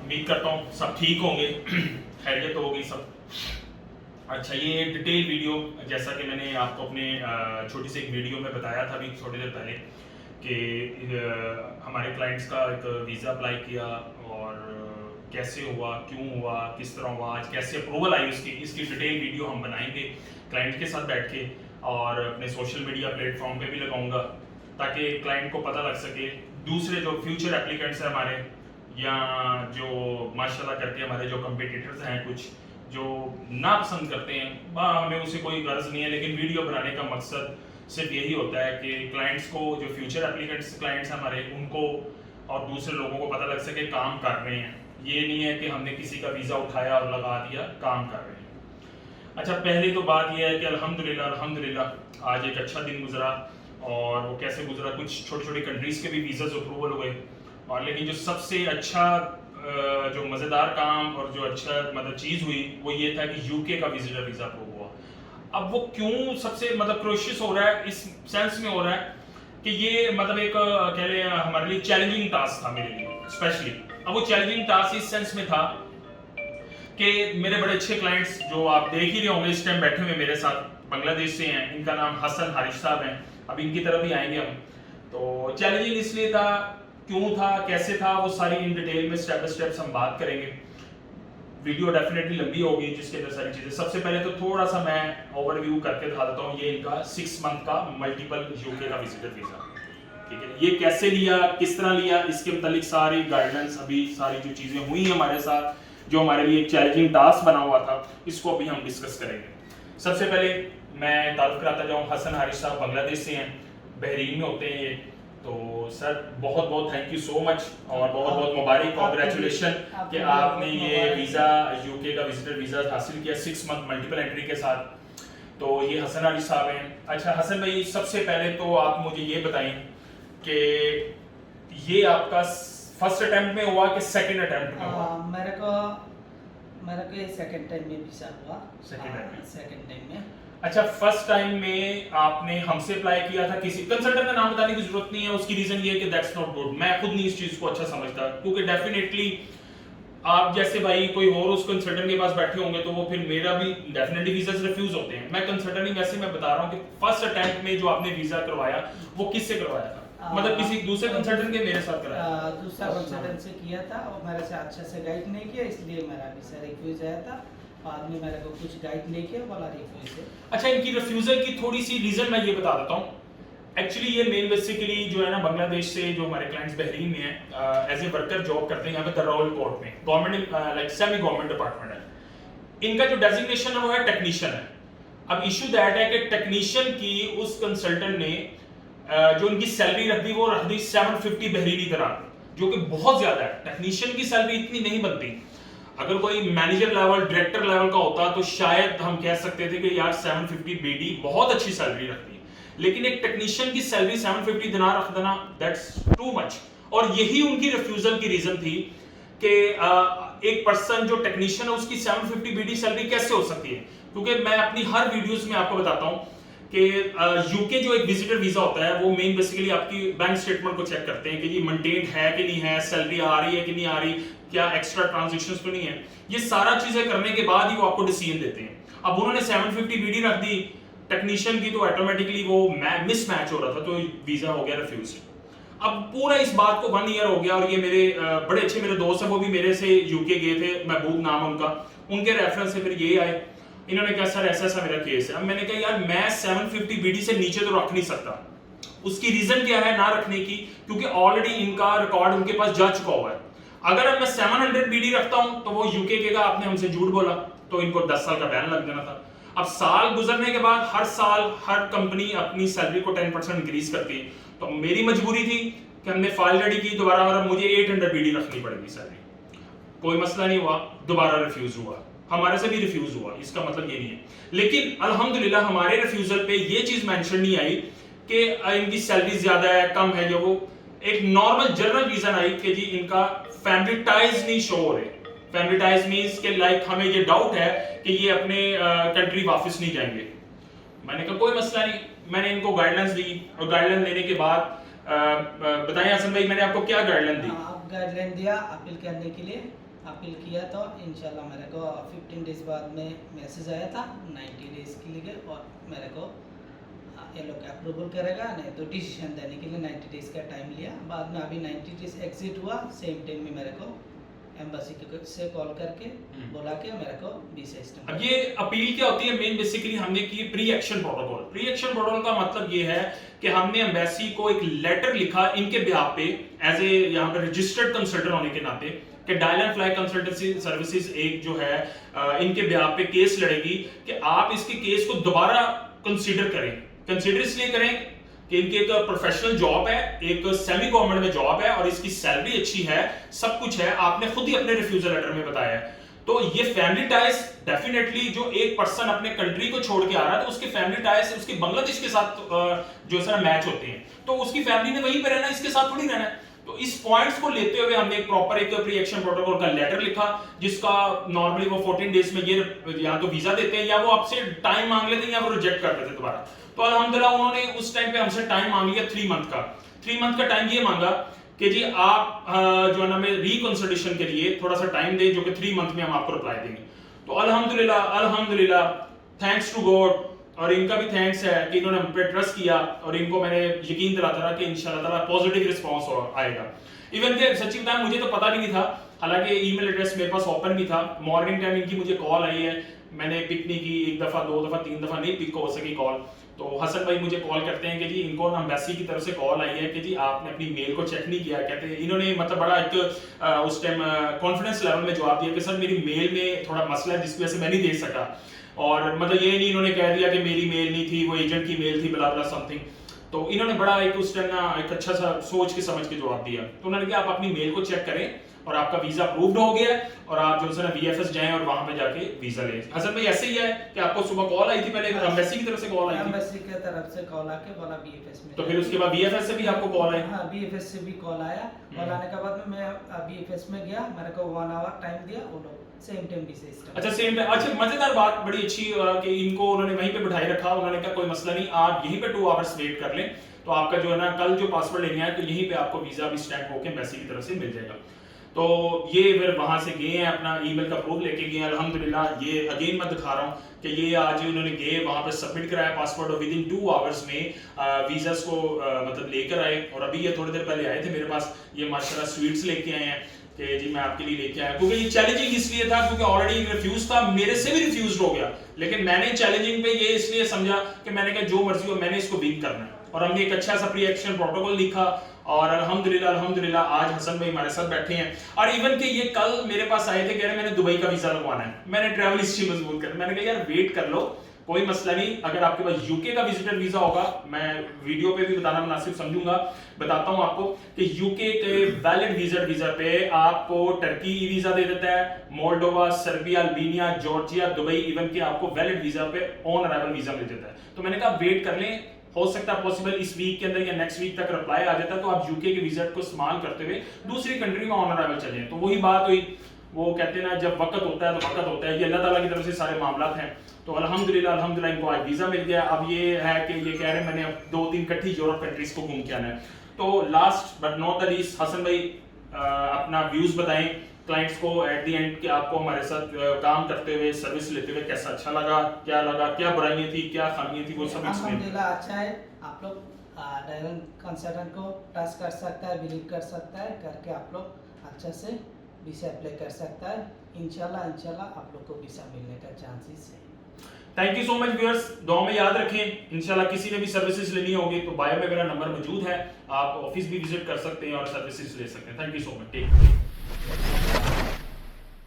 उम्मीद करता हूँ सब ठीक होंगे, खैरियत होगी सब। अच्छा, ये डिटेल वीडियो, जैसा कि मैंने आपको अपने छोटी सी एक वीडियो में बताया था अभी थोड़ी देर पहले कि हमारे क्लाइंट्स का एक वीज़ा अप्लाई किया और कैसे हुआ, क्यों हुआ, किस तरह हुआ, आज कैसे अप्रूवल आई उसकी, इसकी डिटेल वीडियो हम बनाएंगे क्लाइंट के साथ बैठ के और अपने सोशल मीडिया प्लेटफॉर्म पे भी लगाऊंगा ताकि क्लाइंट को पता लग सके। दूसरे जो फ्यूचर एप्लीकेंट्स हैं हमारे, या जो माशाल्लाह करके हमारे जो कम्पिटिटर्स हैं, कुछ जो ना पसंद करते हैं, हमें उसे कोई गर्ज नहीं है, लेकिन वीडियो बनाने का मकसद सिर्फ यही होता है कि क्लाइंट्स को, जो फ्यूचर एप्लीकेंट्स क्लाइंट्स हमारे, उनको और दूसरे लोगों को पता लग सके काम कर रहे हैं। ये नहीं है कि हमने किसी का वीज़ा उठाया और लगा दिया, काम कर रहे हैं। अच्छा, पहली तो बात यह है कि अल्हम्दुलिल्लाह आज एक अच्छा दिन गुजरा। और वो कैसे गुजरा, कुछ छोटी छोटी कंट्रीज़ के भी वीज़ाज अप्रूवल हुए, और लेकिन जो सबसे अच्छा जो मज़ेदार काम और जो अच्छा मतलब चीज़ हुई वो ये था कि यूके का विजिटर वीज़ा अप्रूव हुआ। अब वो क्यों सबसे मतलब क्रोशियस हो रहा है, इस सेंस में हो रहा है कि ये मतलब एक कह लें हमारे लिए चैलेंजिंग टास्क था मेरे लिए स्पेशली। अब वो चैलेंजिंग टास्क इस सेंस में था कि मेरे बड़े अच्छे क्लाइंट्स जो आप देख ही रहे होंगे इस टाइम बैठे हुए मेरे साथ, बांग्लादेश से हैं, इनका नाम हसन हारिश साहब हैं, अब इनकी तरफ भी आएंगे हम। तो चैलेंजिंग इसलिए था, क्यों था, कैसे था, वो सारी इन डिटेल में स्टेप बाय स्टेप्स हम बात करेंगे। वीडियो डेफिनेटली लंबी होगी जिसके अंदर सारी चीज़ें। सबसे पहले तो थोड़ा सा मैं ओवरव्यू करके दिखा देता हूँ। ये इनका 6 मंथ का मल्टीपल यूके का विजिटर वीज़ा, ठीक है। ये कैसे लिया, किस तरह लिया, इसके मतलब सारी गाइडलाइंस, अभी सारी जो चीज़ें हुई हमारे साथ, जो हमारे लिए एक चैलेंजिंग टास्क बना हुआ था, इसको अभी हम डिस्कस करेंगे। सबसे पहले मैं तारुफ कराता जाऊँ, हसन हारिश साहब बांग्लादेश से हैं, बहरीन में होते हैं ये। तो सर बहुत बहुत थैंक यू सो मच और बहुत बहुत मुबारक, कॉन्ग्रेचुलेशन कि आपने ये वीज़ा, यूके का विजिटर वीज़ा हासिल किया 6 मंथ मल्टीपल एंट्री के साथ। तो ये हसन हारिश साहब हैं। अच्छा हसन भाई, सबसे पहले तो आप मुझे ये बताएं कि ये आपका फर्स्ट अटेम्प्ट में हुआ कि सेकंड अटेम्प्ट में हुआ? मेरे को ये सेकंड टाइम में वीज़ा हुआ। सेकंड टाइम में। अच्छा, फर्स्ट टाइम में आपने हमसे अप्लाई किया था, किसी कंसल्टेंट का नाम बताने की जरूरत नहीं है, उसकी रीजन ये है कि दैट्स नॉट गुड। मैं खुद नहीं इस चीज को अच्छा समझता, क्योंकि डेफिनेटली आप जैसे भाई कोई और उस कंसल्टेंट के पास बैठे होंगे तो वो फिर मेरा भी डेफिनेटली वीजास रिफ्यूज होते हैं। मैं कंसल्टेंट नहीं, वैसे मैं बता रहा हूँ कि फर्स्ट अटेम्प्ट में जो आपने वीजा करवाया वो किससे करवाया था? मतलब किसी दूसरे कंसल्टेंट के मेरे साथ कराया? दूसरा कंसल्टेंट से किया था और मेरे से अच्छे से गाइड नहीं किया, इसलिए मेरा वीजा रिफ्यूज आया था। बाद में मेरे को कुछ गाइड लेके बोला रिफ्यूज है। अच्छा, इनकी रिफ्यूजल की थोड़ी सी रीजन मैं ये बता देता हूँ। एक्चुअली ये मेन बेसिकली जो है ना, बांग्लादेश से जो हमारे क्लाइंट्स बहरीन में हैं, एज ए वर्कर जॉब करते हैं यहाँ पे दरौल कोर्ट में, government like semi government department है। इनका जो डेजिग्नेशन है वो है टेक्नीशियन है। अब इशू दैट है कि टेक्नीशियन की उस कंसल्टेंट ने जो इनकी सैलरी रख दी वो रख दी 750 बहरीनी दिनार, जो कि बहुत ज्यादा है। टेक्नीशियन की सैलरी इतनी नहीं बनती। अगर कोई मैनेजर लेवल, डायरेक्टर लेवल का होता तो शायद हम कह सकते थे कि यार 750 बीडी बहुत अच्छी सैलरी रखती, लेकिन एक टेक्नीशियन की सैलरी 750 दिनार रख देना, दैट्स टू मच। और यही उनकी रिफ्यूजल की रीजन थी कि एक पर्सन जो टेक्नीशियन है उसकी 750 बीडी सैलरी कैसे हो सकती है? क्योंकि मैं अपनी हर वीडियोस में आपको बताता हूं कि यूके जो एक विजिटर वीजा होता है वो मेन बेसिकली आपकी बैंक स्टेटमेंट को चेक करते हैं कि ये मेंटेन है कि नहीं है, सैलरी आ रही है कि नहीं आ रही, क्या एक्स्ट्रा ट्रांजैक्शंस तो नहीं है। ये सारा चीजें करने के बाद ही वो आपको डिसीजन देते हैं। अब उन्होंने 750 बीडी रख दी टेक्नीशियन की, तो ऑटोमेटिकली वो मिसमैच हो रहा था, तो वीजा हो गया रिफ्यूज। अब पूरा इस बात को 1 ईयर हो गया और ये मेरे बड़े अच्छे मेरे दोस्त हैं, वो भी मेरे से यूके गए थे, महबूब नाम है उनका, उनके रेफरेंस से फिर ये आए। इन्होंने कहा सर ऐसा ऐसा मेरा केस है। अब मैंने कहा यार मैं 750 बीडी से नीचे तो रख नहीं सकता। उसकी रीजन क्या है ना रखने की? क्योंकि ऑलरेडी इनका रिकॉर्ड उनके पास जा चुका हुआ है। अगर अब मैं 700 बीडी रखता हूं तो वो यूके कहेगा आपने हमसे झूठ बोला, तो इनको 10 साल का बैन लग जाना था। अब साल गुजरने के बाद हर साल हर कंपनी अपनी सैलरी को 10% इंक्रीज करती है, तो मेरी मजबूरी थी कि हमने फाइल रेडी की दोबारा, और मुझे 800 बीडी रखनी पड़ेगी सैलरी। कोई मसला नहीं हुआ, दोबारा रिफ्यूज हुआ, हमारे से भी रिफ्यूज हुआ, इसका मतलब ये नहीं है। लेकिन अल्हम्दुलिल्लाह हमारे रिफ्यूजल पे ये चीज मेंशन नहीं आई कि इनकी सैलरी ज्यादा है कम है, जो वो एक नॉर्मल जनरल रीजन आई कि जी इनका फैमिली टाइज नहीं शो हो रहे। फैमिली टाइज मींस के लाइक हमें ये डाउट है कि ये अपने कंट्री वापस नहीं जाएंगे। मैंने कहा कोई मसला नहीं, मैंने इनको गाइडलाइंस दी, और गाइडलाइन देने के बाद बताएं हसन भाई मैंने आपको क्या गाइडलाइन दी? आप गाइडलाइन दिया अपील करने के लिए। अपील किया तो इंशाल्लाह मेरे को 15 डेज बाद में मैसेज आया था 90 डेज के लिए, और मेरे को ये लोग अप्रूवल करेगा, नहीं तो डिसीजन देने के लिए 90 डेज का टाइम लिया। बाद में अभी 90 डेज एग्जिट हुआ, सेम टाइम में मेरे को एम्बेसी से कॉल करके बोला कि मेरे को वीजा सिस्टम। अब ये अपील क्या होती है, मेन बेसिकली हमने की pre action protocol. Pre action protocol का मतलब ये है कि हमने एम्बेसी को एक लेटर लिखा इनके बिहाफ पे एज ए यहाँ पे रजिस्टर्ड कंसल्टेंट होने के नाते कि dial and fly consultancy services एक जो है इनके बिहाफ पे केस लड़ेगी कि आप इसके केस को दोबारा कंसीडर करें। कंसीडर इसलिए करें कि इनकी एक प्रोफेशनल जॉब है, एक सेमी गवर्नमेंट में जॉब है और इसकी सैलरी अच्छी है, सब कुछ है, आपने खुद ही अपने रिफ्यूजल लेटर में बताया है। तो ये फैमिली टाइज डेफिनेटली जो एक पर्सन अपने कंट्री को छोड़ के आ रहा है तो उसके फैमिली टाइज उसके बांग्लादेश के साथ जो है मैच होते हैं, तो उसकी फैमिली ने वहीं पे रहना, इसके साथ थोड़ी रहना है। तो इस पॉइंट्स को लेते हुए हमने एक प्रॉपर एक प्री एक्शन प्रोटोकॉल का लेटर लिखा, जिसका नॉर्मली वो 14 डेज में ये या तो वीजा देते हैं या वो आपसे टाइम मांग लेते हैं या वो रिजेक्ट कर देते हैं दोबारा। तो अल्हम्दुलिल्लाह उन्होंने उस टाइम पे हमसे टाइम मांग लिया 3 मंथ का। 3 मंथ का टाइम ये मांगा कि जी आप जो है ना हमें रिकंसिडरेशन के लिए थोड़ा सा टाइम दें, जो कि 3 मंथ में हम आपको रिप्लाई देंगे। तो अल्हम्दुलिल्लाह थैंक्स टू गॉड, और इनका भी थैंक्स है कि इन्होंने हम पे ट्रस्ट किया और इनको मैंने यकीन दिलाता रहा कि इंशाल्लाह ताला पॉजिटिव रिस्पांस आएगा। इवन के सच्ची बताएं मुझे तो पता भी नहीं था, हालांकि ईमेल एड्रेस मेरे पास ओपन भी था। मॉर्निंग टाइम इनकी मुझे कॉल आई है, मैंने पिक नहीं की, 1 दफा 2 दफा 3 दफा नहीं पिक हो सकी कॉल। तो हसन भाई मुझे कॉल करते हैं कि जी इनको एम्बेसी की तरफ से कॉल आई है कि जी आपने अपनी मेल को चेक नहीं किया। कहते हैं इन्होंने मतलब बड़ा एक उस टाइम कॉन्फिडेंस लेवल में जवाब दिया कि सर मेरी मेल में थोड़ा मसला है जिसकी वजह से मैं नहीं दे सका, और मतलब ये नहीं इन्होंने कह दिया कि मेरी मेल नहीं थी, वो एजेंट की मेल थी, बला बला समथिंग। तो इन्होंने बड़ा एक उस टाइम ना एक अच्छा सा सोच के समझ के जवाब दिया। तो उन्होंने कहा आप अपनी मेल को चेक करें और आपका वीजा अप्रूव्ड हो गया है और आप जो है ना वीएफएस जाएं और वहां पे जाके वीजा लें। हसन भाई ऐसे ही है कि आपको सुबह कॉल आई थी, पहले एम्बेसी की तरफ से कॉल आई थी, एम्बेसी की तरफ से कॉल आके बोला बीएफएस में, तो फिर उसके बाद बीएफएस से भी आपको कॉल आई? हाँ बीएफएस से भी कॉल आया। कॉल आने के बाद में मैं बीएफएस में गया, मेरे को 1 आवर टाइम दिया, वो लोग सेम टाइम भी सिस्टम। अच्छा सेम टाइम। अच्छा मजेदार बात बड़ी अच्छी कि इनको उन्होंने वहीं पे बिठाई रखा, उन्होंने कहा कोई मसला नहीं, आप यहीं पे 2 आवर्स वेट कर लें, तो आपका जो है ना कल जो पासपोर्ट लेने आए तो यहीं पे आपको वीजा भी स्टैंप होके एम्बेसी की तरफ से मिल जाएगा। तो ये फिर वहां से गए हैं, अपना ईमेल का प्रूफ लेके गए हैं। अल्हम्दुलिल्लाह ये अगेन मैं दिखा रहा हूँ कि ये आज उन्होंने गए वहां पे सबमिट कराया पासपोर्ट और विदिन 2 आवर्स में वीजास को मतलब लेकर आए। और अभी ये थोड़ी देर पहले आए थे मेरे पास, ये माशाल्लाह स्वीट्स लेके आए हैं कि जी मैं आपके लिए लेके आया, क्योंकि ये चैलेंजिंग इसलिए था क्योंकि ऑलरेडी रिफ्यूज था, मेरे से भी रिफ्यूज हो गया, लेकिन मैंने चैलेंजिंग पे ये इसलिए समझा कि मैंने कहा जो मर्जी हो मैंने इसको विन करना है। और हमने एक अच्छा सा प्री एक्शन प्रोटोकॉल लिखा और अल्हम्दुलिल्लाह आज हसन भाई हमारे साथ बैठे हैं। और इवन के ये कल मेरे पास आए थे, कह रहे मैंने दुबई का वीजा लगवाना है, मैंने ट्रैवल हिस्ट्री मजबूत कर, मैंने कहा यार वेट कर लो, कोई मसला नहीं, अगर आपके पास यूके का विजिटर वीजा होगा, मैं वीडियो पे भी बताना मुनासिब समझूंगा, बताता हूं आपको कि यूके के वैलिड विजिटर वीजा पे आपको टर्की ई वीजा दे देता है, Moldova, Serbia, Albania, Georgia, Dubai, even के आपको वैलिड वीजा पे ऑन अराइवल वीजा मिल जाता है। तो मैंने कहा वेट कर लें, हो सकता है पॉसिबल इस वीक के अंदर या नेक्स्ट वीक तक रिप्लाई आ जाता है, तो आप यूके के विजिट को इस्तेमाल करते हुए दूसरी कंट्री में ऑन अराइवल चले। तो वही बात हुई, वो कहते हैं ना जब वक्त होता है तो वक्त होता है, ये अल्लाह ताला की तरफ से सारे मामलात हैं। तो अल्हम्दुलिल्लाह इनको आज वीजा मिल गया। अब ये है कि ये कह रहे हैं मैंने अब 2-3 इकट्ठी यूरोप कंट्रीज को घूम के आना है। तो last but not the least Hasan भाई अपना व्यूज बताएं क्लाइंट्स को एट द एंड कि आपको हमारे साथ काम करते हुए सर्विस लेते हुए कैसा अच्छा लगा, क्या बुराइयां थी, क्या खामियां थी, वो सब एक्सप्लेन। अल्हम्दुलिल्लाह अच्छा है, आप लोग डायरेक्ट कंसल्टेंट को टच कर सकता है, बिलीव कर सकता है, करके आप लोग अच्छा से वीजा अप्लाई कर सकता है। इंशाल्लाह आप लोग को वीजा मिलने का चांसेस है। Thank you so much viewers, दुआ में याद रखें। इंशाल्लाह किसी ने भी सर्विसेज लेनी होगी तो बायो में मेरा नंबर मौजूद है, आप ऑफिस भी विजिट कर सकते हैं और सर्विसेज ले सकते हैं। Thank you so much.